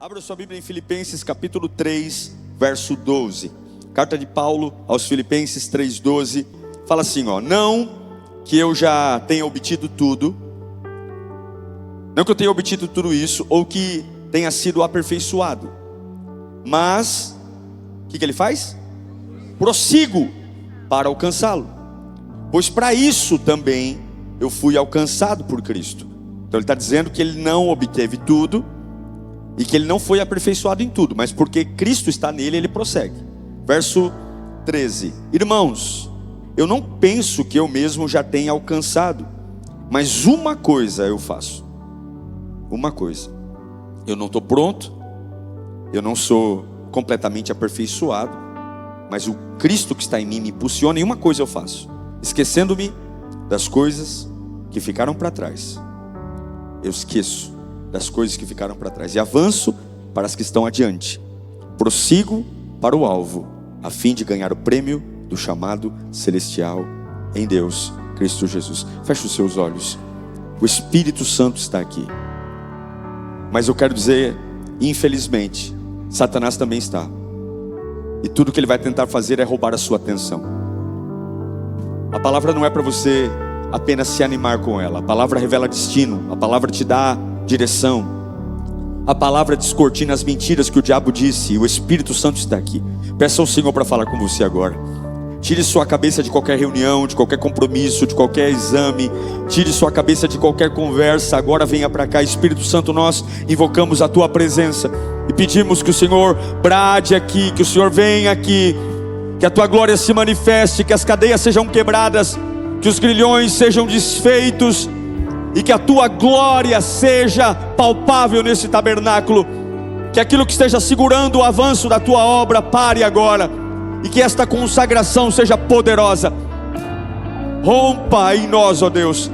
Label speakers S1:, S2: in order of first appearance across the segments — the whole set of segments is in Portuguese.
S1: Abra sua Bíblia em Filipenses capítulo 3, verso 12. Carta de Paulo aos Filipenses 3,12. Fala assim, não que eu já tenha obtido tudo, não que eu tenha obtido tudo isso, ou que tenha sido aperfeiçoado, mas, o que ele faz? Prossigo para alcançá-lo, pois para isso também eu fui alcançado por Cristo. Então ele está dizendo que ele não obteve tudo, e que ele não foi aperfeiçoado em tudo, mas porque Cristo está nele, ele prossegue. Verso 13. Irmãos, eu não penso que eu mesmo já tenha alcançado, mas uma coisa eu faço. Uma coisa. Eu não estou pronto, eu não sou completamente aperfeiçoado, mas o Cristo que está em mim me impulsiona, e uma coisa eu faço: esquecendo-me das coisas que ficaram para trás, eu esqueço das coisas que ficaram para trás e avanço para as que estão adiante. Prossigo para o alvo, a fim de ganhar o prêmio do chamado celestial em Deus, Cristo Jesus. Feche os seus olhos. O Espírito Santo está aqui. Mas eu quero dizer, infelizmente, Satanás também está. E tudo que ele vai tentar fazer é roubar a sua atenção. A palavra não é para você apenas se animar com ela. A palavra revela destino. A palavra te dá direção. A palavra descortina as mentiras que o diabo disse, e o Espírito Santo está aqui. Peça ao Senhor para falar com você agora. Tire sua cabeça de qualquer reunião, de qualquer compromisso, de qualquer exame. Tire sua cabeça de qualquer conversa. Agora venha para cá. Espírito Santo, nós invocamos a tua presença e pedimos que o Senhor brade aqui, que o Senhor venha aqui, que a tua glória se manifeste, que as cadeias sejam quebradas, que os grilhões sejam desfeitos, e que a tua glória seja palpável nesse tabernáculo. Que aquilo que esteja segurando o avanço da tua obra pare agora, e que esta consagração seja poderosa. Rompa em nós, ó Deus.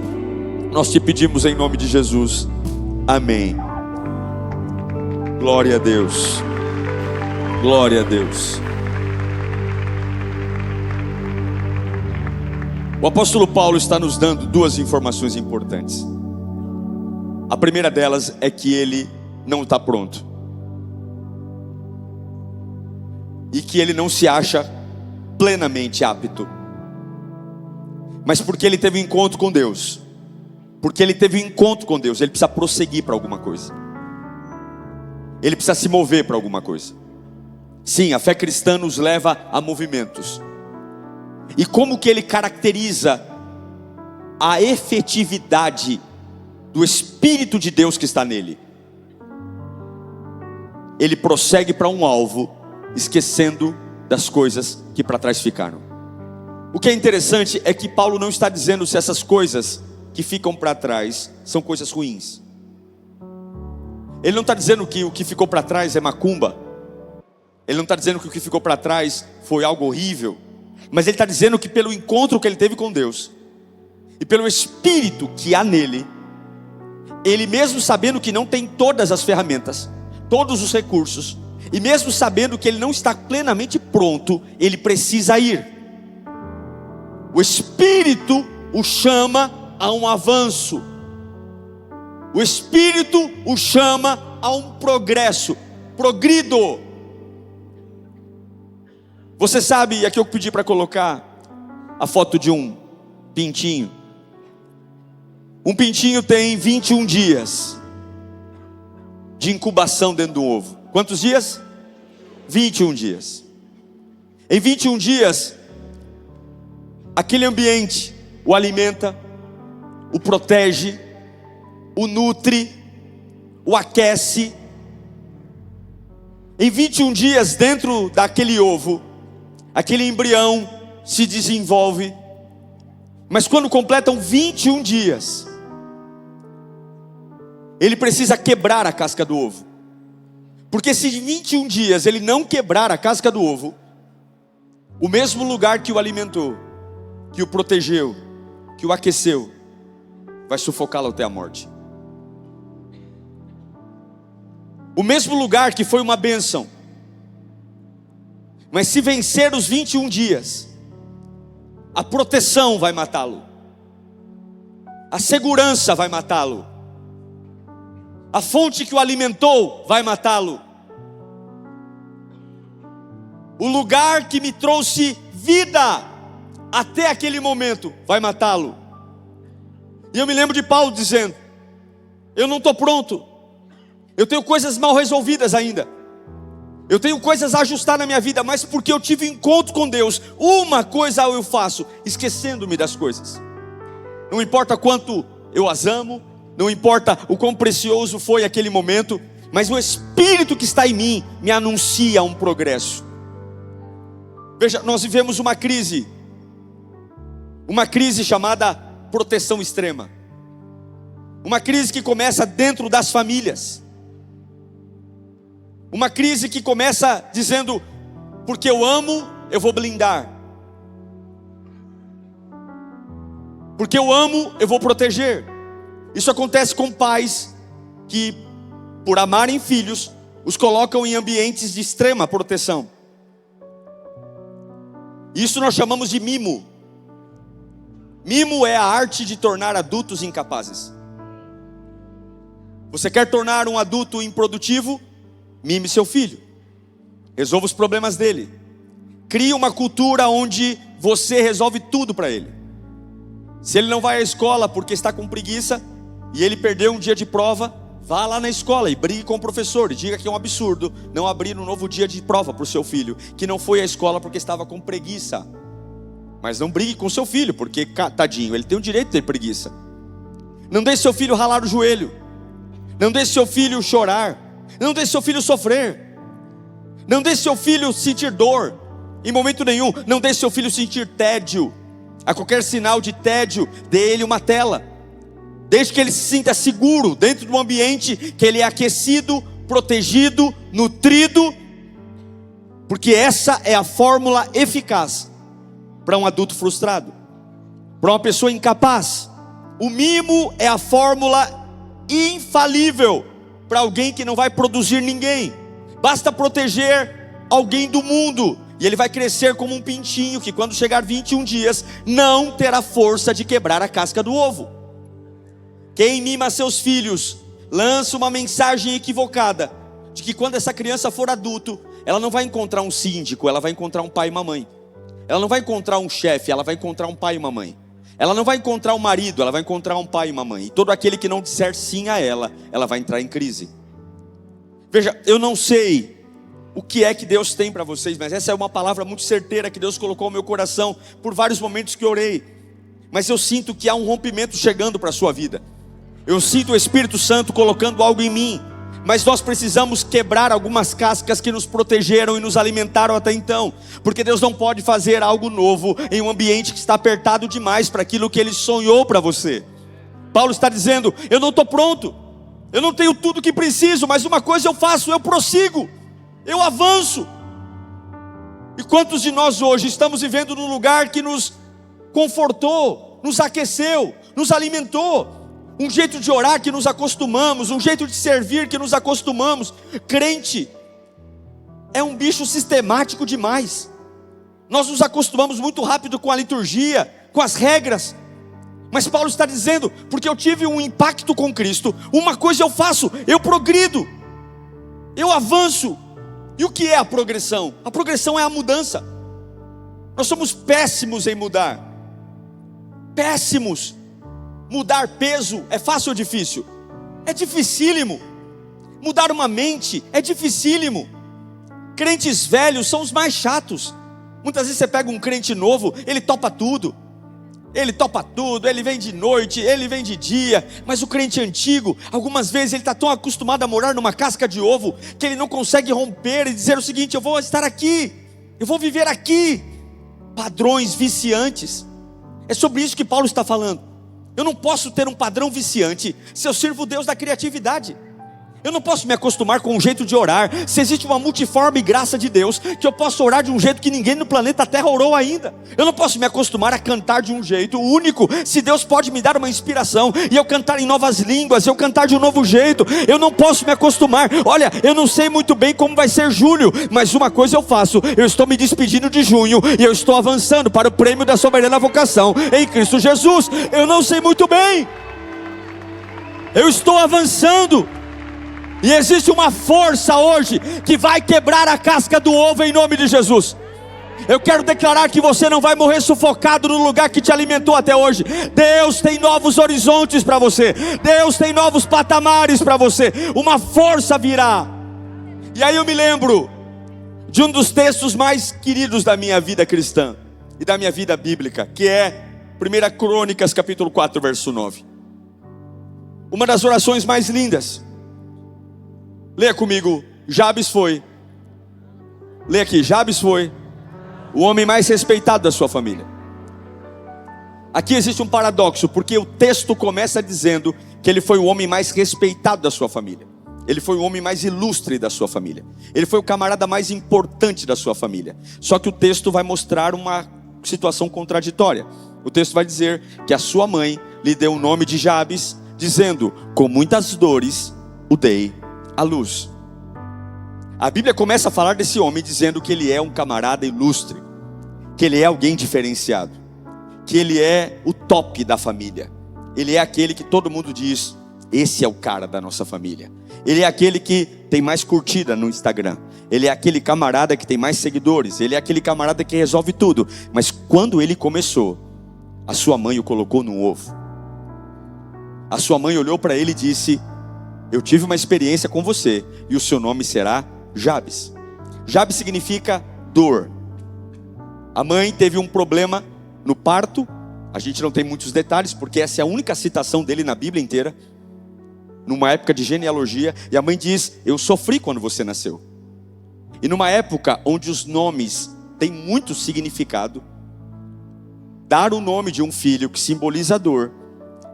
S1: Nós te pedimos em nome de Jesus. Amém. Glória a Deus. Glória a Deus. O apóstolo Paulo está nos dando duas informações importantes. A primeira delas é que ele não está pronto, e que ele não se acha plenamente apto, mas porque ele teve um encontro com Deus. Porque ele teve um encontro com Deus, ele precisa prosseguir para alguma coisa. Ele precisa se mover para alguma coisa. Sim, a fé cristã nos leva a movimentos. E como que ele caracteriza a efetividade do Espírito de Deus que está nele? Ele prossegue para um alvo, esquecendo das coisas que para trás ficaram. O que é interessante é que Paulo não está dizendo se essas coisas que ficam para trás são coisas ruins. Ele não está dizendo que o que ficou para trás é macumba. Ele não está dizendo que o que ficou para trás foi algo horrível. Mas ele está dizendo que pelo encontro que ele teve com Deus, e pelo Espírito que há nele, ele mesmo sabendo que não tem todas as ferramentas, todos os recursos, e mesmo sabendo que ele não está plenamente pronto, ele precisa ir. O Espírito o chama a um avanço. O Espírito o chama a um progresso. Progrido. Você sabe, e aqui eu pedi para colocar a foto de um pintinho. Um pintinho tem 21 dias de incubação dentro do ovo. Quantos dias? 21 dias. Em 21 dias, aquele ambiente o alimenta, o protege, o nutre, o aquece. Em 21 dias, dentro daquele ovo, aquele embrião se desenvolve. Mas quando completam 21 dias, ele precisa quebrar a casca do ovo. Porque se em 21 dias ele não quebrar a casca do ovo, o mesmo lugar que o alimentou, que o protegeu, que o aqueceu, vai sufocá-lo até a morte. O mesmo lugar que foi uma bênção, mas se vencer os 21 dias, a proteção vai matá-lo, a segurança vai matá-lo, A fonte que o alimentou vai matá-lo. O lugar que me trouxe vida até aquele momento vai matá-lo. E eu me lembro de Paulo dizendo: eu não estou pronto, eu tenho coisas mal resolvidas ainda, eu tenho coisas a ajustar na minha vida, mas porque eu tive encontro com Deus, uma coisa eu faço, esquecendo-me das coisas. Não importa quanto eu as amo, não importa o quão precioso foi aquele momento, mas o Espírito que está em mim me anuncia um progresso. Veja, nós vivemos uma crise chamada proteção extrema. Uma crise que começa dentro das famílias. Uma crise que começa dizendo: porque eu amo, eu vou blindar. Porque eu amo, eu vou proteger. Isso acontece com pais que, por amarem filhos, os colocam em ambientes de extrema proteção. Isso nós chamamos de mimo. Mimo é a arte de tornar adultos incapazes. Você quer tornar um adulto improdutivo? Mime seu filho. Resolva os problemas dele. Crie uma cultura onde você resolve tudo para ele. Se ele não vai à escola porque está com preguiça e ele perdeu um dia de prova, vá lá na escola e brigue com o professor e diga que é um absurdo não abrir um novo dia de prova para o seu filho, que não foi à escola porque estava com preguiça. Mas não brigue com seu filho, porque, tadinho, ele tem o direito de ter preguiça. Não deixe seu filho ralar o joelho. Não deixe seu filho chorar. Não deixe seu filho sofrer. Não deixe seu filho sentir dor, em momento nenhum. Não deixe seu filho sentir tédio. A qualquer sinal de tédio, dê ele uma tela. Deixe que ele se sinta seguro dentro de um ambiente que ele é aquecido, protegido, nutrido, porque essa é a fórmula eficaz para um adulto frustrado, para uma pessoa incapaz. O mimo é a fórmula infalível para alguém que não vai produzir ninguém. Basta proteger alguém do mundo e ele vai crescer como um pintinho que, quando chegar 21 dias, não terá força de quebrar a casca do ovo. Quem mima seus filhos lança uma mensagem equivocada de que quando essa criança for adulto, ela não vai encontrar um síndico, ela vai encontrar um pai e uma mãe. Ela não vai encontrar um chefe, ela vai encontrar um pai e uma mãe. Ela não vai encontrar um marido, ela vai encontrar um pai e uma mãe. E todo aquele que não disser sim a ela, ela vai entrar em crise. Veja, eu não sei o que é que Deus tem para vocês, mas essa é uma palavra muito certeira que Deus colocou no meu coração por vários momentos que orei. Mas eu sinto que há um rompimento chegando para a sua vida. Eu sinto o Espírito Santo colocando algo em mim. Mas nós precisamos quebrar algumas cascas que nos protegeram e nos alimentaram até então. Porque Deus não pode fazer algo novo em um ambiente que está apertado demais para aquilo que Ele sonhou para você. Paulo está dizendo: eu não estou pronto, eu não tenho tudo o que preciso, mas uma coisa eu faço, eu prossigo, eu avanço. E quantos de nós hoje estamos vivendo num lugar que nos confortou, nos aqueceu, nos alimentou? Um jeito de orar que nos acostumamos, um jeito de servir que nos acostumamos. Crente é um bicho sistemático demais. Nós nos acostumamos muito rápido com a liturgia, com as regras. Mas Paulo está dizendo: porque eu tive um impacto com Cristo, uma coisa eu faço, eu progrido, eu avanço. E o que é a progressão? A progressão é a mudança. Nós somos péssimos em mudar. Péssimos. Mudar peso é fácil ou difícil? É dificílimo. Mudar uma mente é dificílimo. Crentes velhos são os mais chatos. Muitas vezes você pega um crente novo, ele topa tudo. Ele vem de noite, ele vem de dia. Mas o crente antigo, algumas vezes ele está tão acostumado a morar numa casca de ovo, que ele não consegue romper e dizer o seguinte: eu vou estar aqui, eu vou viver aqui. Padrões viciantes. É sobre isso que Paulo está falando. Eu não posso ter um padrão viciante se eu sirvo o Deus da criatividade. Eu não posso me acostumar com um jeito de orar se existe uma multiforme graça de Deus, que eu posso orar de um jeito que ninguém no planeta Terra orou ainda. Eu não posso me acostumar a cantar de um jeito único, se Deus pode me dar uma inspiração e eu cantar em novas línguas, eu cantar de um novo jeito. Eu não posso me acostumar. Olha, eu não sei muito bem como vai ser julho, mas uma coisa eu faço: eu estou me despedindo de junho e eu estou avançando para o prêmio da soberana vocação em Cristo Jesus. Eu não sei muito bem, eu estou avançando. E existe uma força hoje que vai quebrar a casca do ovo em nome de Jesus. Eu quero declarar que você não vai morrer sufocado no lugar que te alimentou até hoje. Deus tem novos horizontes para você. Deus tem novos patamares para você. Uma força virá. E aí eu me lembro de um dos textos mais queridos da minha vida cristã e da minha vida bíblica, que é 1 Crônicas capítulo 4, verso 9. Uma das orações mais lindas. Leia comigo. Jabes foi. Leia aqui. Jabes foi o homem mais respeitado da sua família. Aqui existe um paradoxo, porque o texto começa dizendo que ele foi o homem mais respeitado da sua família. Ele foi o homem mais ilustre da sua família. Ele foi o camarada mais importante da sua família. Só que o texto vai mostrar uma situação contraditória. O texto vai dizer que a sua mãe lhe deu o nome de Jabes, dizendo: com muitas dores o dei à luz. A Bíblia começa a falar desse homem dizendo que ele é um camarada ilustre, que ele é alguém diferenciado, que ele é o top da família. Ele é aquele que todo mundo diz: esse é o cara da nossa família. Ele é aquele que tem mais curtida no Instagram. Ele é aquele camarada que tem mais seguidores. Ele é aquele camarada que resolve tudo. Mas quando ele começou, a sua mãe o colocou no ovo. A sua mãe olhou para ele e disse: eu tive uma experiência com você, e o seu nome será Jabes. Jabes significa dor. A mãe teve um problema no parto. A gente não tem muitos detalhes, porque essa é a única citação dele na Bíblia inteira, numa época de genealogia. E a mãe diz: eu sofri quando você nasceu. E numa época onde os nomes têm muito significado, dar o nome de um filho que simboliza dor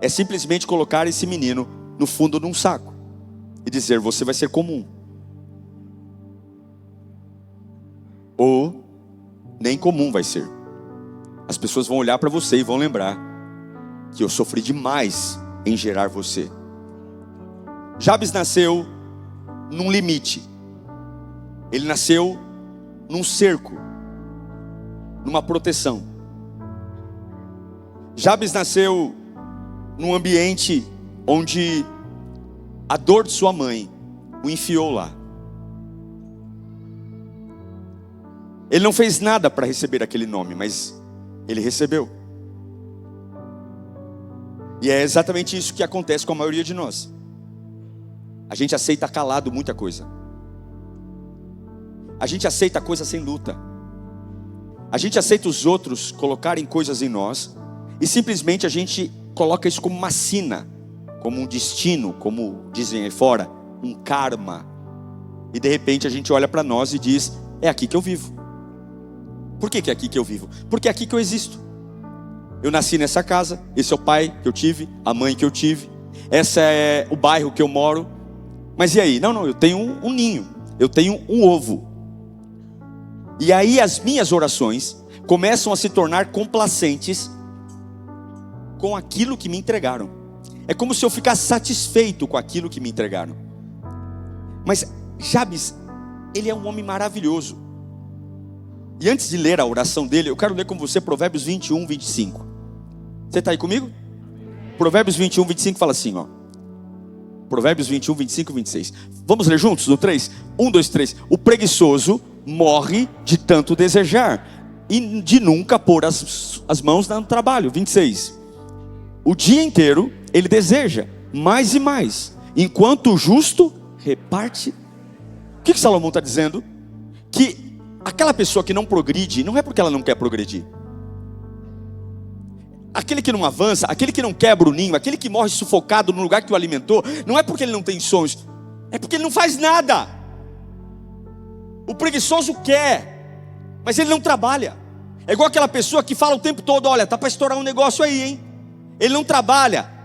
S1: é simplesmente colocar esse menino no fundo de um saco e dizer: você vai ser comum. Ou nem comum vai ser. As pessoas vão olhar para você e vão lembrar que eu sofri demais em gerar você. Jabes nasceu num limite. Ele nasceu num cerco, numa proteção. Jabes nasceu num ambiente onde a dor de sua mãe o enfiou lá. Ele não fez nada para receber aquele nome, mas ele recebeu. E é exatamente isso que acontece com a maioria de nós. A gente aceita calado muita coisa. A gente aceita coisa sem luta. A gente aceita os outros colocarem coisas em nós, e simplesmente a gente coloca isso como uma sina, como um destino, como dizem aí fora, um karma. E de repente a gente olha para nós e diz: é aqui que eu vivo. Por que é aqui que eu vivo? Porque é aqui que eu existo. Eu nasci nessa casa, esse é o pai que eu tive, a mãe que eu tive, esse é o bairro que eu moro. Mas e aí? Não, eu tenho um ninho, eu tenho um ovo. E aí as minhas orações começam a se tornar complacentes com aquilo que me entregaram. É como se eu ficasse satisfeito com aquilo que me entregaram. Mas Jabes, ele é um homem maravilhoso. E antes de ler a oração dele, eu quero ler com você Provérbios 21, 25. Você está aí comigo? Provérbios 21, 25 fala assim, ó. Provérbios 21, 25 e 26. Vamos ler juntos no 3? 1, 2, 3. O preguiçoso morre de tanto desejar e de nunca pôr as mãos no trabalho. 26. O dia inteiro ele deseja mais e mais, enquanto o justo reparte. O que Salomão está dizendo? Que aquela pessoa que não progride, não é porque ela não quer progredir. Aquele que não avança, aquele que não quebra o ninho, aquele que morre sufocado no lugar que o alimentou, não é porque ele não tem sonhos, é porque ele não faz nada. O preguiçoso quer, mas ele não trabalha. É igual aquela pessoa que fala o tempo todo: olha, tá para estourar um negócio aí, hein? Ele não trabalha.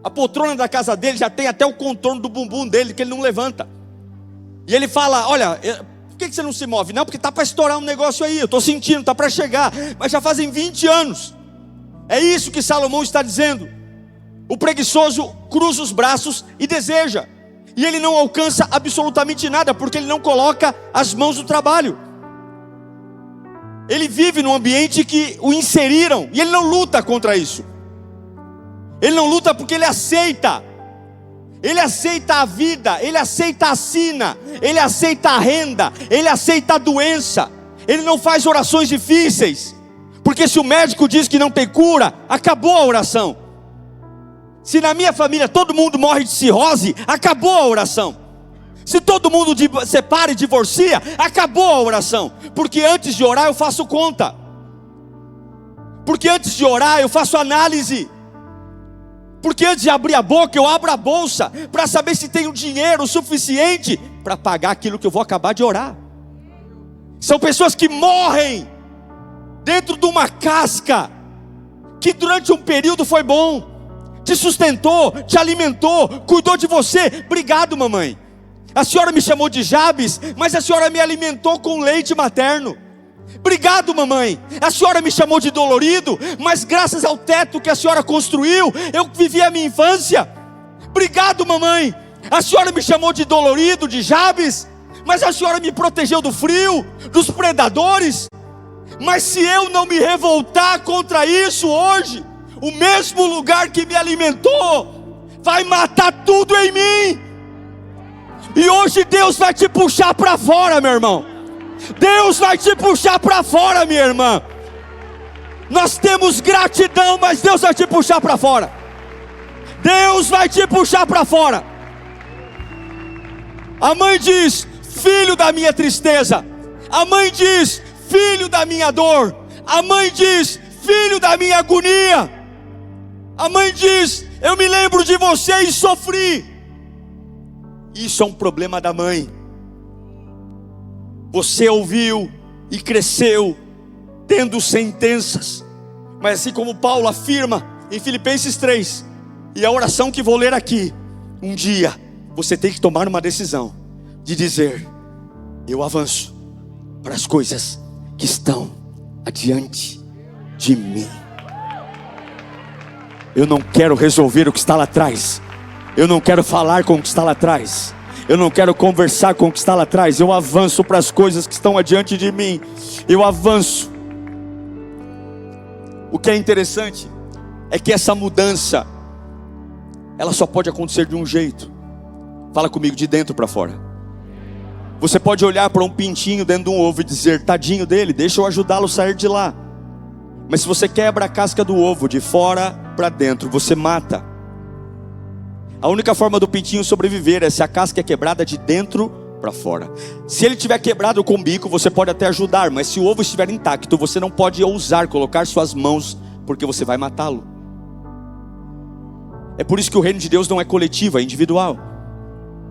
S1: A poltrona da casa dele já tem até o contorno do bumbum dele, que ele não levanta. E ele fala: olha, por que você não se move? Não, porque tá para estourar um negócio aí, eu estou sentindo, tá para chegar. Mas já fazem 20 anos. É isso que Salomão está dizendo. O preguiçoso cruza os braços e deseja, e ele não alcança absolutamente nada, porque ele não coloca as mãos no trabalho. Ele vive num ambiente que o inseriram, e ele não luta contra isso. Ele não luta porque ele aceita Ele aceita a vida, Ele aceita a sina, Ele aceita a renda, Ele aceita a doença. Ele não faz orações difíceis, porque se o médico diz que não tem cura, acabou a oração. Se na minha família todo mundo morre de cirrose, acabou a oração. Se todo mundo separa e divorcia, acabou a oração. Porque antes de orar eu faço conta, porque antes de orar eu faço análise, porque antes de abrir a boca eu abro a bolsa, para saber se tenho dinheiro suficiente para pagar aquilo que eu vou acabar de orar. São pessoas que morrem dentro de uma casca, que durante um período foi bom, te sustentou, te alimentou, cuidou de você. Obrigado, mamãe. A senhora me chamou de Jabes, mas a senhora me alimentou com leite materno. Obrigado, mamãe. A senhora me chamou de dolorido, mas graças ao teto que a senhora construiu, eu vivi a minha infância. Obrigado, mamãe. A senhora me chamou de dolorido, de Jabes, mas a senhora me protegeu do frio, dos predadores. Mas se eu não me revoltar contra isso hoje, o mesmo lugar que me alimentou vai matar tudo em mim. E hoje Deus vai te puxar para fora, meu irmão. Deus vai te puxar para fora, minha irmã. Nós temos gratidão, mas Deus vai te puxar para fora. Deus vai te puxar para fora. A mãe diz: filho da minha tristeza. A mãe diz: filho da minha dor. A mãe diz: filho da minha agonia. A mãe diz: eu me lembro de você e sofri. Isso é um problema da mãe. Você ouviu e cresceu tendo sentenças, mas assim como Paulo afirma em Filipenses 3, e a oração que vou ler aqui, um dia você tem que tomar uma decisão de dizer: eu avanço para as coisas que estão adiante de mim. Eu não quero resolver o que está lá atrás. Eu não quero falar com o que está lá atrás. Eu não quero conversar com o que está lá atrás. Eu avanço para as coisas que estão adiante de mim. Eu avanço. O que é interessante é que essa mudança, ela só pode acontecer de um jeito. Fala comigo, de dentro para fora. Você pode olhar para um pintinho dentro de um ovo e dizer: tadinho dele, deixa eu ajudá-lo a sair de lá. Mas se você quebra a casca do ovo de fora para dentro, você mata. A única forma do pintinho sobreviver é se a casca é quebrada de dentro para fora. Se ele tiver quebrado com o bico, você pode até ajudar, mas se o ovo estiver intacto, você não pode ousar colocar suas mãos, porque você vai matá-lo. É por isso que o reino de Deus não é coletivo, é individual.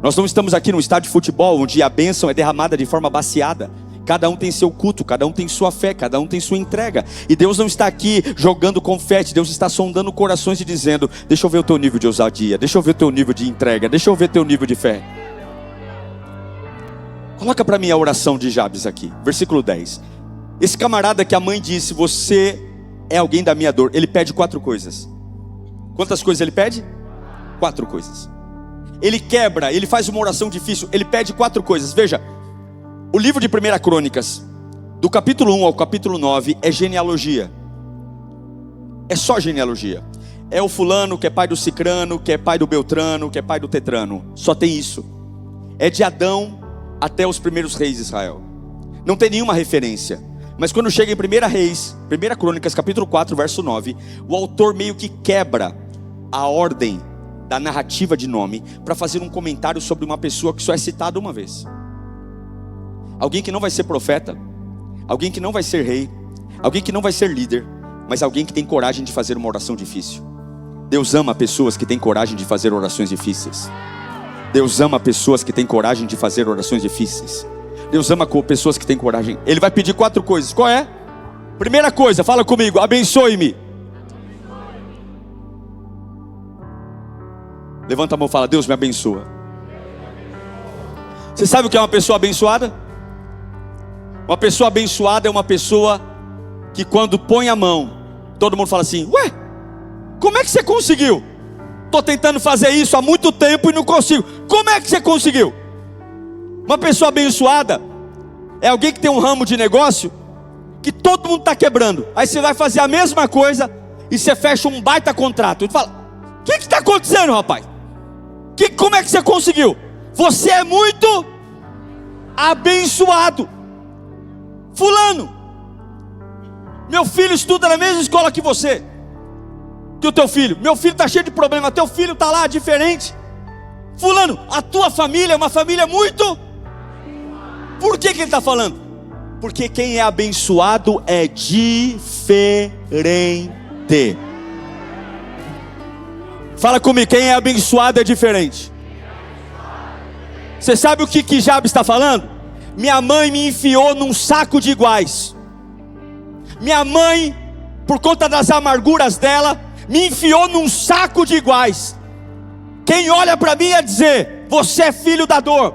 S1: Nós não estamos aqui num estádio de futebol, onde a bênção é derramada de forma baseada. Cada um tem seu culto, cada um tem sua fé, cada um tem sua entrega. E Deus não está aqui jogando confete. Deus está sondando corações e dizendo: deixa eu ver o teu nível de ousadia, deixa eu ver o teu nível de entrega, deixa eu ver o teu nível de fé. Coloca para mim a oração de Jabes aqui, versículo 10. Esse camarada que a mãe disse: você é alguém da minha dor, ele pede 4 coisas. Quantas coisas ele pede? 4 coisas. Ele quebra, ele faz uma oração difícil, ele pede 4 coisas. Veja, o livro de 1 Crônicas, do capítulo 1 ao capítulo 9, é genealogia. É só genealogia. É o fulano que é pai do cicrano, que é pai do beltrano, que é pai do tetrano. Só tem isso. É de Adão até os primeiros reis de Israel. Não tem nenhuma referência. Mas quando chega em 1 Crônicas, capítulo 4, verso 9, o autor meio que quebra a ordem da narrativa de nome para fazer um comentário sobre uma pessoa que só é citada uma vez. Alguém que não vai ser profeta, alguém que não vai ser rei, alguém que não vai ser líder, mas alguém que tem coragem de fazer uma oração difícil. Deus ama pessoas que têm coragem de fazer orações difíceis. Deus ama pessoas que têm coragem de fazer orações difíceis. Deus ama pessoas que têm coragem. Ele vai pedir 4 coisas. Qual é? Primeira coisa, fala comigo: abençoe-me. Levanta a mão e fala: Deus me abençoa. Você sabe o que é uma pessoa abençoada? Uma pessoa abençoada é uma pessoa que quando põe a mão, todo mundo fala assim: ué, como é que você conseguiu? Estou tentando fazer isso há muito tempo e não consigo. Como é que você conseguiu? Uma pessoa abençoada é alguém que tem um ramo de negócio que todo mundo está quebrando. Aí você vai fazer a mesma coisa e você fecha um baita contrato. E fala: o que está acontecendo, rapaz? O Como é que você conseguiu? Você é muito abençoado. Fulano, meu filho estuda na mesma escola que você, que o teu filho. Meu filho está cheio de problema, teu filho está lá diferente. Fulano, a tua família é uma família muito... Por que ele está falando? Porque quem é abençoado é diferente. Fala comigo, quem é abençoado é diferente. Você sabe o que Jabes está falando? Minha mãe me enfiou num saco de iguais. Minha mãe, por conta das amarguras dela, me enfiou num saco de iguais. Quem olha para mim é dizer: você é filho da dor,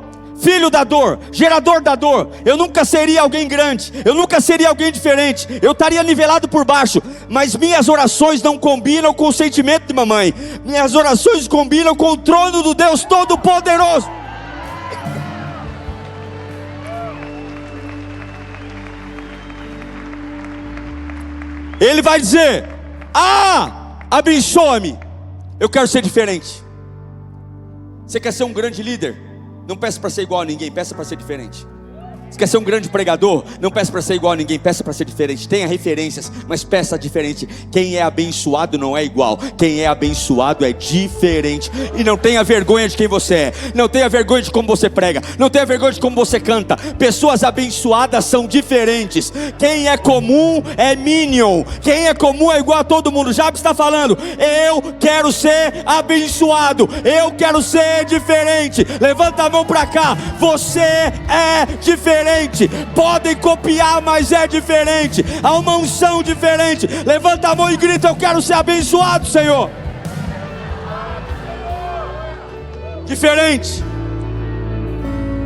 S1: gerador da dor. Eu nunca seria alguém grande, eu nunca seria alguém diferente, eu estaria nivelado por baixo. Mas minhas orações não combinam com o sentimento de mamãe. Minhas orações combinam com o trono do Deus Todo-Poderoso. Ele vai dizer: abençoa-me, eu quero ser diferente. Você quer ser um grande líder? Não peça para ser igual a ninguém, peça para ser diferente. Você quer ser um grande pregador? Não peça para ser igual a ninguém, peça para ser diferente. Tenha referências, mas peça diferente. Quem é abençoado não é igual, quem é abençoado é diferente. E não tenha vergonha de quem você é, não tenha vergonha de como você prega, não tenha vergonha de como você canta. Pessoas abençoadas são diferentes. Quem é comum é minion, quem é comum é igual a todo mundo. Jabes está falando: eu quero ser abençoado, eu quero ser diferente. Levanta a mão para cá, você é diferente. Podem copiar, mas é diferente. Há uma unção diferente. Levanta a mão e grita: eu quero ser abençoado, Senhor. Diferente.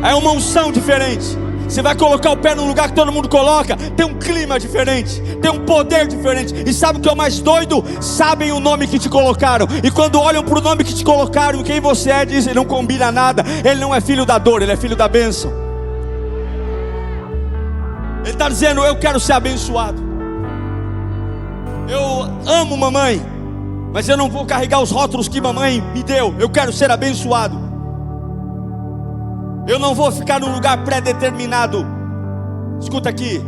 S1: É uma unção diferente. Você vai colocar o pé no lugar que todo mundo coloca. Tem um clima diferente, tem um poder diferente. E sabe o que é o mais doido? Sabem o nome que te colocaram. E quando olham para o nome que te colocaram, quem você é, dizem: não combina nada. Ele não é filho da dor, ele é filho da bênção. Ele está dizendo: eu quero ser abençoado. Eu amo mamãe, mas eu não vou carregar os rótulos que mamãe me deu. Eu quero ser abençoado. Eu não vou ficar num lugar pré-determinado. Escuta aqui,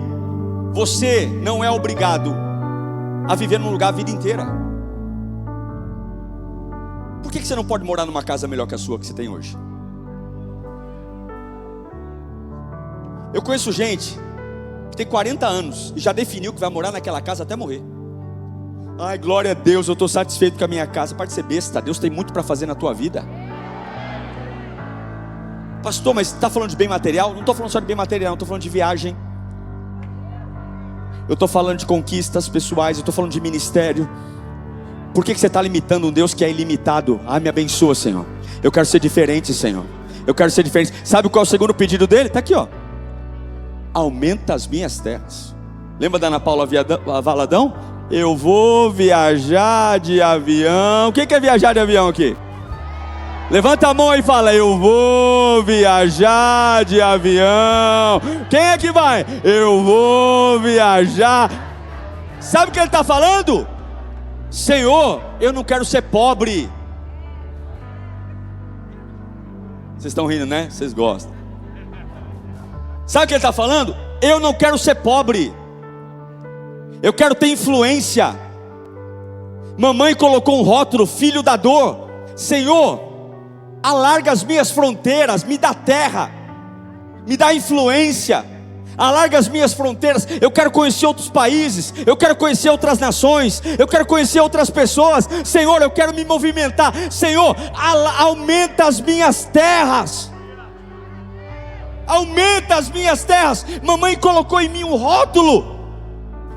S1: você não é obrigado a viver num lugar a vida inteira. Por que você não pode morar numa casa melhor que a sua que você tem hoje? Eu conheço gente que tem 40 anos e já definiu que vai morar naquela casa até morrer. Ai, glória a Deus, eu estou satisfeito com a minha casa. Pode ser besta, Deus tem muito para fazer na tua vida. Pastor, mas está falando de bem material? Não estou falando só de bem material, estou falando de viagem. Eu estou falando de conquistas pessoais, eu estou falando de ministério. Por que você está limitando um Deus que é ilimitado? Me abençoa, Senhor. Eu quero ser diferente, Senhor. Eu quero ser diferente. Sabe qual é o segundo pedido dele? Está aqui, ó. Aumenta as minhas terras. Lembra da Ana Paula Valadão? Eu vou viajar de avião. O que é viajar de avião aqui? Levanta a mão e fala: eu vou viajar de avião. Quem é que vai? Eu vou viajar. Sabe o que ele está falando? Senhor, eu não quero ser pobre. Vocês estão rindo, né? Vocês gostam. Sabe o que ele está falando? Eu não quero ser pobre, eu quero ter influência. Mamãe colocou um rótulo: filho da dor. Senhor, alarga as minhas fronteiras, me dá terra, me dá influência, alarga as minhas fronteiras. Eu quero conhecer outros países, eu quero conhecer outras nações, eu quero conhecer outras pessoas. Senhor, eu quero me movimentar. Senhor, aumenta as minhas terras. Aumenta as minhas terras. Mamãe colocou em mim um rótulo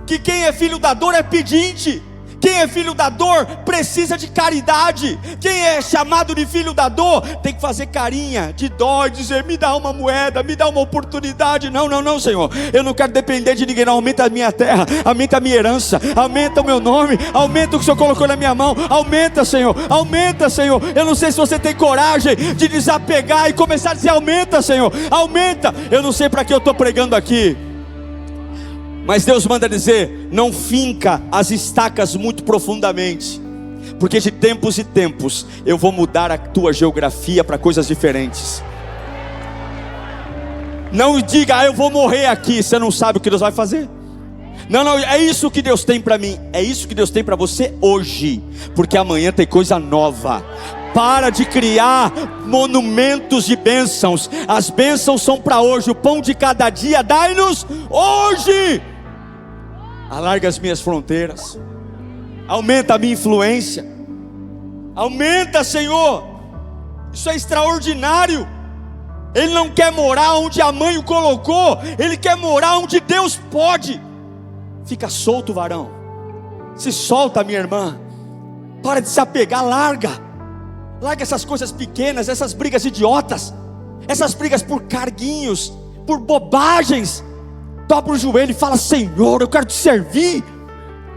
S1: que quem é filho da dor é pedinte. Quem é filho da dor precisa de caridade. Quem é chamado de filho da dor tem que fazer carinha, de dó, e dizer: me dá uma moeda, me dá uma oportunidade. Não, não, não, Senhor, eu não quero depender de ninguém. Não, aumenta a minha terra, aumenta a minha herança, aumenta o meu nome, aumenta o que o Senhor colocou na minha mão. Aumenta, Senhor, aumenta, Senhor. Eu não sei se você tem coragem de desapegar e começar a dizer: aumenta, Senhor, aumenta. Eu não sei para que eu estou pregando aqui, mas Deus manda dizer: não finca as estacas muito profundamente. porque de tempos e tempos eu vou mudar a tua geografia para coisas diferentes. Não diga, eu vou morrer aqui, você não sabe o que Deus vai fazer. Não, é isso que Deus tem para mim, é isso que Deus tem para você hoje, porque amanhã tem coisa nova. Para de criar monumentos de bênçãos. As bênçãos são para hoje. O pão de cada dia dai-nos hoje. Alarga as minhas fronteiras, aumenta a minha influência, aumenta, Senhor. Isso é extraordinário. Ele não quer morar onde a mãe o colocou, ele quer morar onde Deus pode. Fica solto, varão. Se solta, minha irmã. Para de se apegar, larga essas coisas pequenas, essas brigas idiotas, essas brigas por carguinhos, por bobagens. Dobra o joelho e fala: Senhor, eu quero te servir.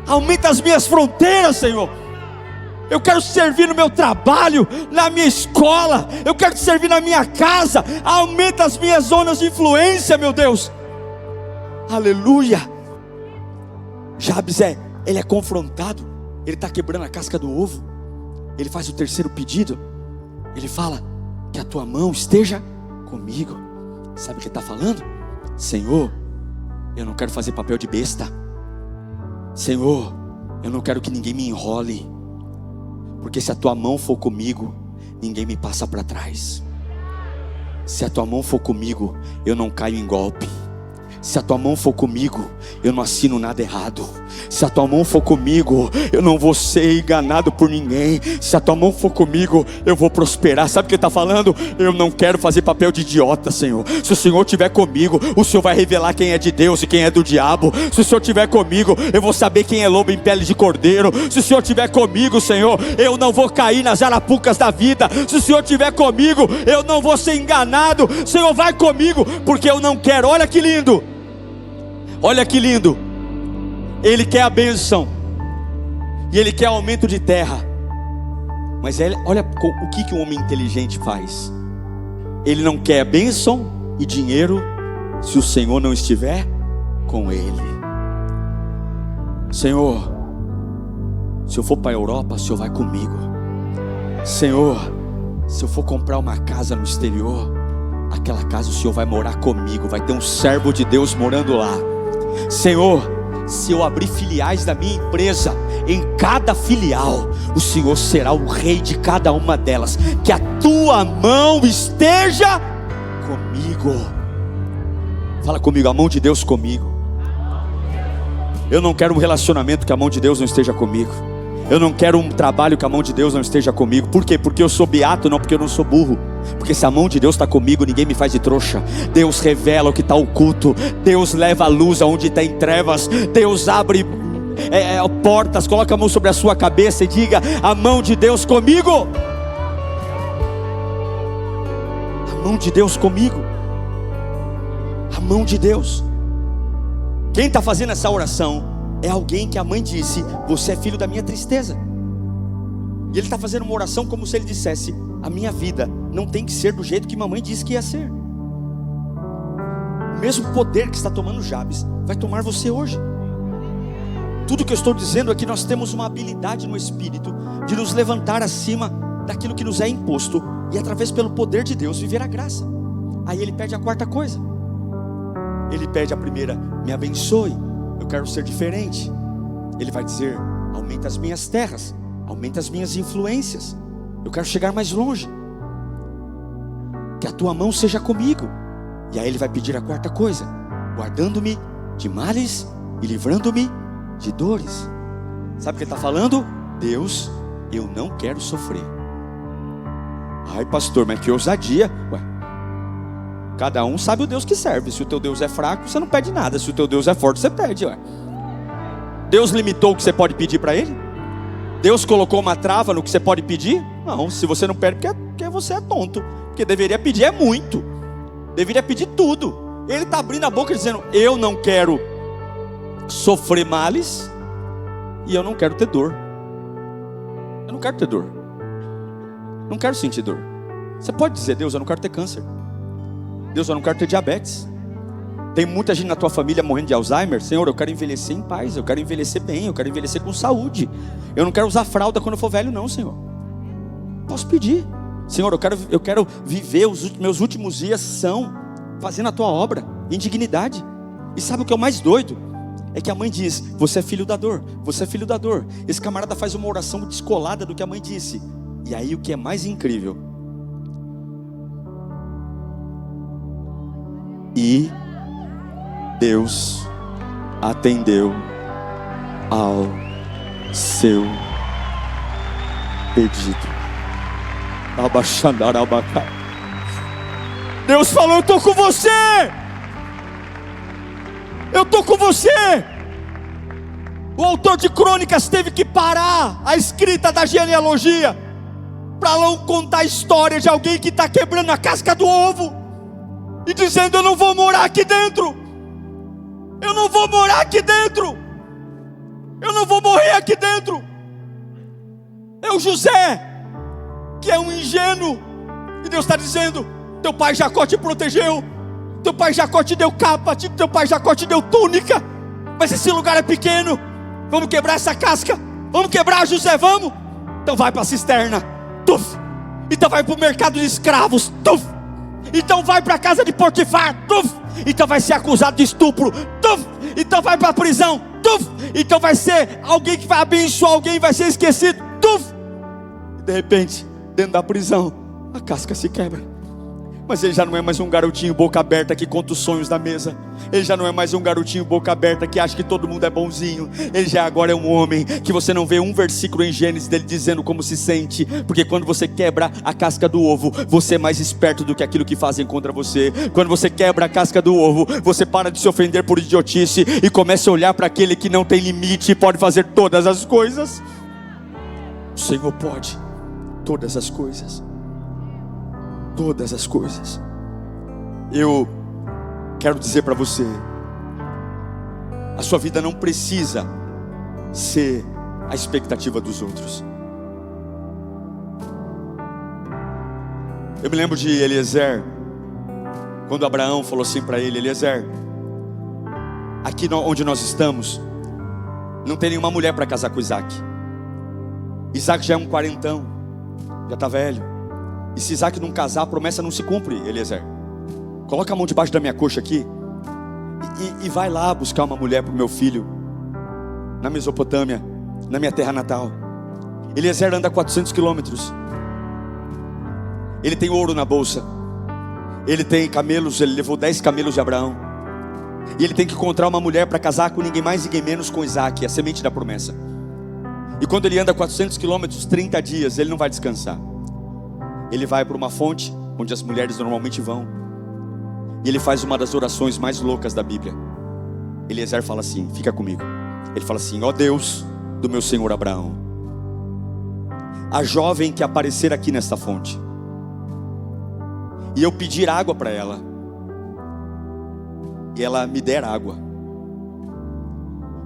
S1: Aumenta as minhas fronteiras, Senhor. Eu quero te servir no meu trabalho, na minha escola. Eu quero te servir na minha casa. Aumenta as minhas zonas de influência, meu Deus. Aleluia. Jabes ele é confrontado. Ele está quebrando a casca do ovo. Ele faz o terceiro pedido. Ele fala: que a tua mão esteja comigo. Sabe o que ele está falando? Senhor, eu não quero fazer papel de besta. Senhor, eu não quero que ninguém me enrole, porque se a tua mão for comigo, ninguém me passa para trás. Se a tua mão for comigo, eu não caio em golpe. Se a tua mão for comigo, eu não assino nada errado. Se a tua mão for comigo, eu não vou ser enganado por ninguém. Se a tua mão for comigo, eu vou prosperar. Sabe o que ele está falando? Eu não quero fazer papel de idiota, Senhor. Se o Senhor estiver comigo, o Senhor vai revelar quem é de Deus e quem é do diabo. Se o Senhor estiver comigo, eu vou saber quem é lobo em pele de cordeiro. Se o Senhor estiver comigo, Senhor, eu não vou cair nas arapucas da vida. Se o Senhor estiver comigo, eu não vou ser enganado. Senhor, vai comigo, porque eu não quero. Olha que lindo. Olha que lindo. Ele quer a bênção e ele quer aumento de terra. Mas olha o que um homem inteligente faz. Ele não quer bênção e dinheiro se o Senhor não estiver com ele. Senhor, se eu for para a Europa, o Senhor vai comigo. Senhor, se eu for comprar uma casa no exterior, aquela casa o Senhor vai morar comigo. Vai ter um servo de Deus morando lá. Senhor, se eu abrir filiais da minha empresa, em cada filial o Senhor será o rei de cada uma delas. Que a tua mão esteja comigo. Fala comigo, a mão de Deus comigo. Eu não quero um relacionamento que a mão de Deus não esteja comigo. Eu não quero um trabalho que a mão de Deus não esteja comigo. Por quê? Porque eu sou beato, não porque eu não sou burro. Porque se a mão de Deus está comigo, ninguém me faz de trouxa. Deus revela o que está oculto. Deus leva a luz aonde está em trevas. Deus abre portas. Coloca a mão sobre a sua cabeça e diga: a mão de Deus comigo. A mão de Deus comigo. A mão de Deus. Quem está fazendo essa oração é alguém que a mãe disse: você é filho da minha tristeza. E ele está fazendo uma oração como se ele dissesse: a minha vida não tem que ser do jeito que mamãe disse que ia ser. O mesmo poder que está tomando Jabes vai tomar você hoje. Tudo que eu estou dizendo é que nós temos uma habilidade no Espírito de nos levantar acima daquilo que nos é imposto e através pelo poder de Deus viver a graça. Aí ele pede a quarta coisa. Ele pede a primeira: me abençoe, eu quero ser diferente. Ele vai dizer: aumenta as minhas terras, aumenta as minhas influências, eu quero chegar mais longe. Que a tua mão seja comigo. E aí ele vai pedir a quarta coisa: guardando-me de males e livrando-me de dores. Sabe o que ele está falando? Deus, eu não quero sofrer. Ai pastor, mas que ousadia. Ué, cada um sabe o Deus que serve. Se o teu Deus é fraco, você não pede nada. Se o teu Deus é forte, você pede. Ué. Deus limitou o que você pode pedir para Ele? Deus colocou uma trava no que você pode pedir? Não, se você não pede, porque você é tonto. Porque deveria pedir é muito. Deveria pedir tudo. Ele está abrindo a boca dizendo: eu não quero sofrer males e eu não quero ter dor. Eu não quero ter dor. Não quero sentir dor. Você pode dizer: Deus, eu não quero ter câncer. Deus, eu não quero ter diabetes. Tem muita gente na tua família morrendo de Alzheimer. Senhor, eu quero envelhecer em paz, eu quero envelhecer bem, eu quero envelhecer com saúde. Eu não quero usar fralda quando eu for velho não, Senhor. Posso pedir. Senhor, eu quero viver os meus últimos dias são fazendo a tua obra, em dignidade. E sabe o que é o mais doido? É que a mãe diz, você é filho da dor, você é filho da dor. Esse camarada faz uma oração descolada do que a mãe disse. E aí o que é mais incrível, e Deus atendeu ao seu pedido. Deus falou, eu estou com você. Eu estou com você. O autor de Crônicas teve que parar a escrita da genealogia para não contar a história de alguém que está quebrando a casca do ovo e dizendo, eu não vou morar aqui dentro. Eu não vou morar aqui dentro. Eu não vou morrer aqui dentro. É o José, que é um ingênuo, e Deus está dizendo, teu pai Jacó te protegeu, teu pai Jacó te deu capa, teu pai Jacó te deu túnica, mas esse lugar é pequeno, vamos quebrar essa casca, vamos quebrar, José, vamos? Então vai para a cisterna, tuf. Então vai para o mercado de escravos, tuf. Então vai para a casa de Potifar, tuf. Então vai ser acusado de estupro, tuf. Então vai para a prisão, tuf. Então vai ser alguém que vai abençoar alguém, vai ser esquecido, tuf. E de repente, dentro da prisão, a casca se quebra. Mas ele já não é mais um garotinho boca aberta que conta os sonhos da mesa. Ele já não é mais um garotinho boca aberta que acha que todo mundo é bonzinho. Ele já agora é um homem que você não vê um versículo em Gênesis dele dizendo como se sente. Porque quando você quebra a casca do ovo, você é mais esperto do que aquilo que fazem contra você. Quando você quebra a casca do ovo, você para de se ofender por idiotice e começa a olhar para aquele que não tem limite e pode fazer todas as coisas. O Senhor pode todas as coisas. Todas as coisas. Eu quero dizer para você, a sua vida não precisa ser a expectativa dos outros. Eu me lembro de Eliezer, quando Abraão falou assim para ele, Eliezer, aqui onde nós estamos, não tem nenhuma mulher para casar com Isaac. Isaac já é um quarentão, já está velho. E se Isaac não casar, a promessa não se cumpre, Eliezer. Coloca a mão debaixo da minha coxa aqui e vai lá buscar uma mulher para o meu filho na Mesopotâmia, na minha terra natal. Eliezer anda 400 quilômetros. Ele tem ouro na bolsa. Ele tem camelos, ele levou 10 camelos de Abraão. E ele tem que encontrar uma mulher para casar com ninguém mais, ninguém menos com Isaac, a semente da promessa. E quando ele anda 400 quilômetros, 30 dias, ele não vai descansar. Ele vai para uma fonte, onde as mulheres normalmente vão. E ele faz uma das orações mais loucas da Bíblia. Eliezer fala assim, fica comigo. Ele fala assim, ó Deus do meu senhor Abraão, a jovem que aparecer aqui nesta fonte, e eu pedir água para ela, e ela me der água.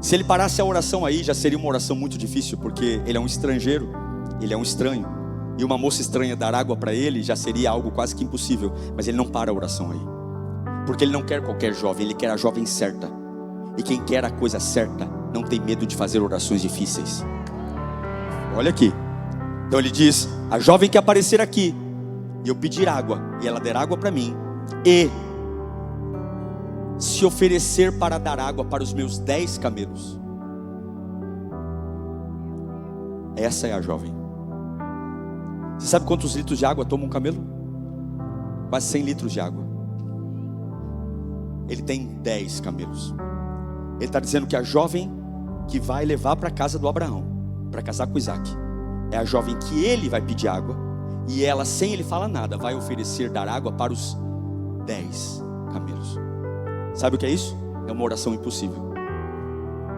S1: Se ele parasse a oração aí, já seria uma oração muito difícil, porque ele é um estrangeiro, ele é um estranho. E uma moça estranha dar água para ele já seria algo quase que impossível. Mas ele não para a oração aí, porque ele não quer qualquer jovem, ele quer a jovem certa. E quem quer a coisa certa não tem medo de fazer orações difíceis. Olha aqui. Então ele diz, a jovem que aparecer aqui, e eu pedir água, e ela der água para mim, e se oferecer para dar água para os meus 10 camelos. Essa é a jovem. Você sabe quantos litros de água toma um camelo? Quase 100 litros de água. Ele tem 10 camelos. Ele está dizendo que a jovem que vai levar para a casa do Abraão, para casar com Isaac, é a jovem que ele vai pedir água, e ela, sem ele falar nada, vai oferecer dar água para os 10 camelos. Sabe o que é isso? É uma oração impossível.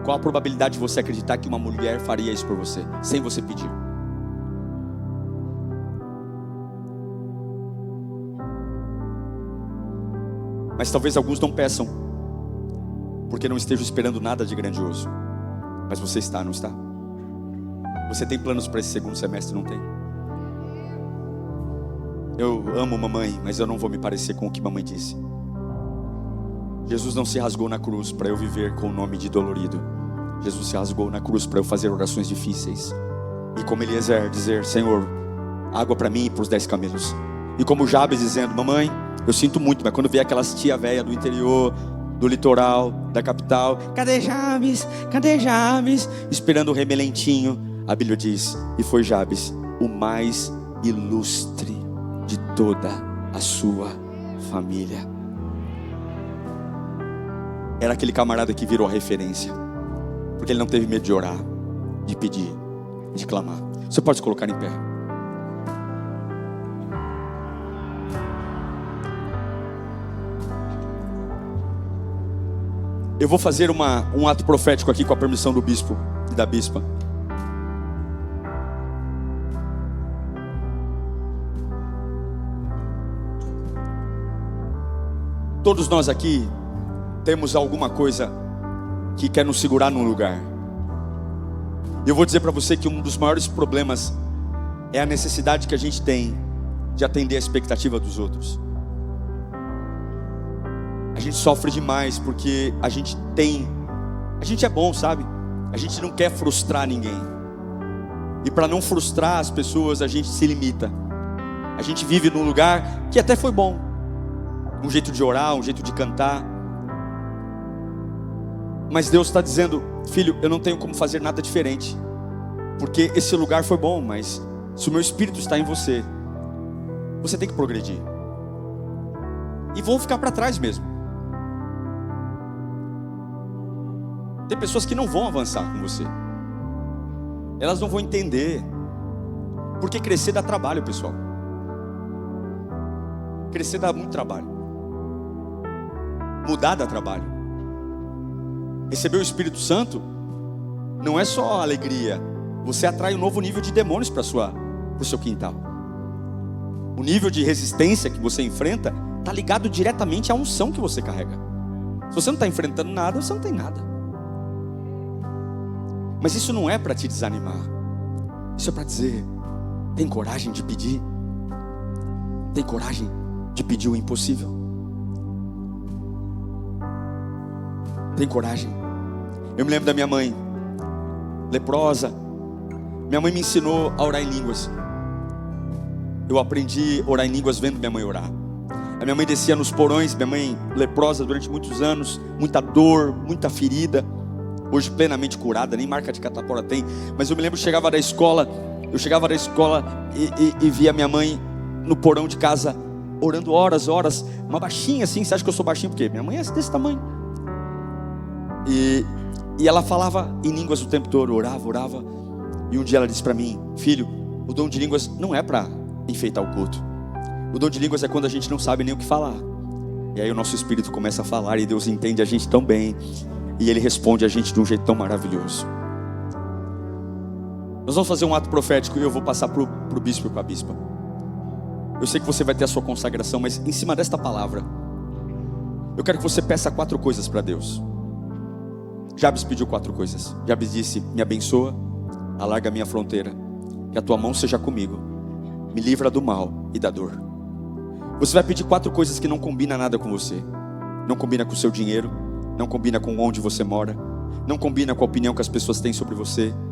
S1: Qual a probabilidade de você acreditar que uma mulher faria isso por você, sem você pedir? Mas talvez alguns não peçam, porque não estejam esperando nada de grandioso. Mas você está, não está? Você tem planos para esse segundo semestre, não tem? Eu amo mamãe, mas eu não vou me parecer com o que mamãe disse. Jesus não se rasgou na cruz para eu viver com o nome de dolorido. Jesus se rasgou na cruz para eu fazer orações difíceis. E como Eliezer dizer: Senhor, água para mim e para os 10 camelos. E como Jabes dizendo: mamãe, eu sinto muito, mas quando vê aquelas tia velha do interior, do litoral, da capital, cadê Jabes? Cadê Jabes? Esperando o remelentinho. A Bíblia diz: e foi Jabes o mais ilustre de toda a sua família. Era aquele camarada que virou a referência, porque ele não teve medo de orar, de pedir, de clamar. Você pode se colocar em pé. Eu vou fazer um ato profético aqui com a permissão do bispo e da bispa. Todos nós aqui temos alguma coisa que quer nos segurar num lugar. Eu vou dizer para você que um dos maiores problemas é a necessidade que a gente tem de atender a expectativa dos outros. A gente sofre demais porque a gente é bom, sabe? A gente não quer frustrar ninguém. E para não frustrar as pessoas, a gente se limita. A gente vive num lugar que até foi bom. Um jeito de orar, um jeito de cantar. Mas Deus está dizendo: filho, eu não tenho como fazer nada diferente. Porque esse lugar foi bom, mas se o meu espírito está em você, você tem que progredir. E vão ficar para trás mesmo. Tem pessoas que não vão avançar com você. Elas não vão entender. Porque crescer dá trabalho, pessoal. Crescer dá muito trabalho. Mudar dá trabalho. Receber o Espírito Santo não é só alegria. Você atrai um novo nível de demônios para o seu quintal. O nível de resistência que você enfrenta está ligado diretamente à unção que você carrega. Se você não está enfrentando nada, você não tem nada. Mas isso não é para te desanimar. Isso é para dizer: tem coragem de pedir? Tem coragem de pedir o impossível? Tem coragem? Eu me lembro da minha mãe, leprosa. Minha mãe me ensinou a orar em línguas. Eu aprendi a orar em línguas vendo minha mãe orar. A minha mãe descia nos porões, minha mãe leprosa durante muitos anos, muita dor, muita ferida. Hoje plenamente curada, nem marca de catapora tem. Mas eu me lembro que eu chegava da escola e via minha mãe no porão de casa, orando horas, uma baixinha assim. Você acha que eu sou baixinho por quê? Minha mãe é desse tamanho. E ela falava em línguas o tempo todo, orava. E um dia ela disse para mim: filho, o dom de línguas não é para enfeitar o culto. O dom de línguas é quando a gente não sabe nem o que falar. E aí o nosso espírito começa a falar e Deus entende a gente tão bem. E Ele responde a gente de um jeito tão maravilhoso. Nós vamos fazer um ato profético e eu vou passar para o bispo e para a bispa. Eu sei que você vai ter a sua consagração, mas em cima desta palavra, eu quero que você peça 4 coisas para Deus. Jabes pediu 4 coisas. Jabes disse: me abençoa, alarga a minha fronteira, que a tua mão seja comigo, me livra do mal e da dor. Você vai pedir 4 coisas que não combinam nada com você. Não combina com o seu dinheiro, não combina com onde você mora, não combina com a opinião que as pessoas têm sobre você,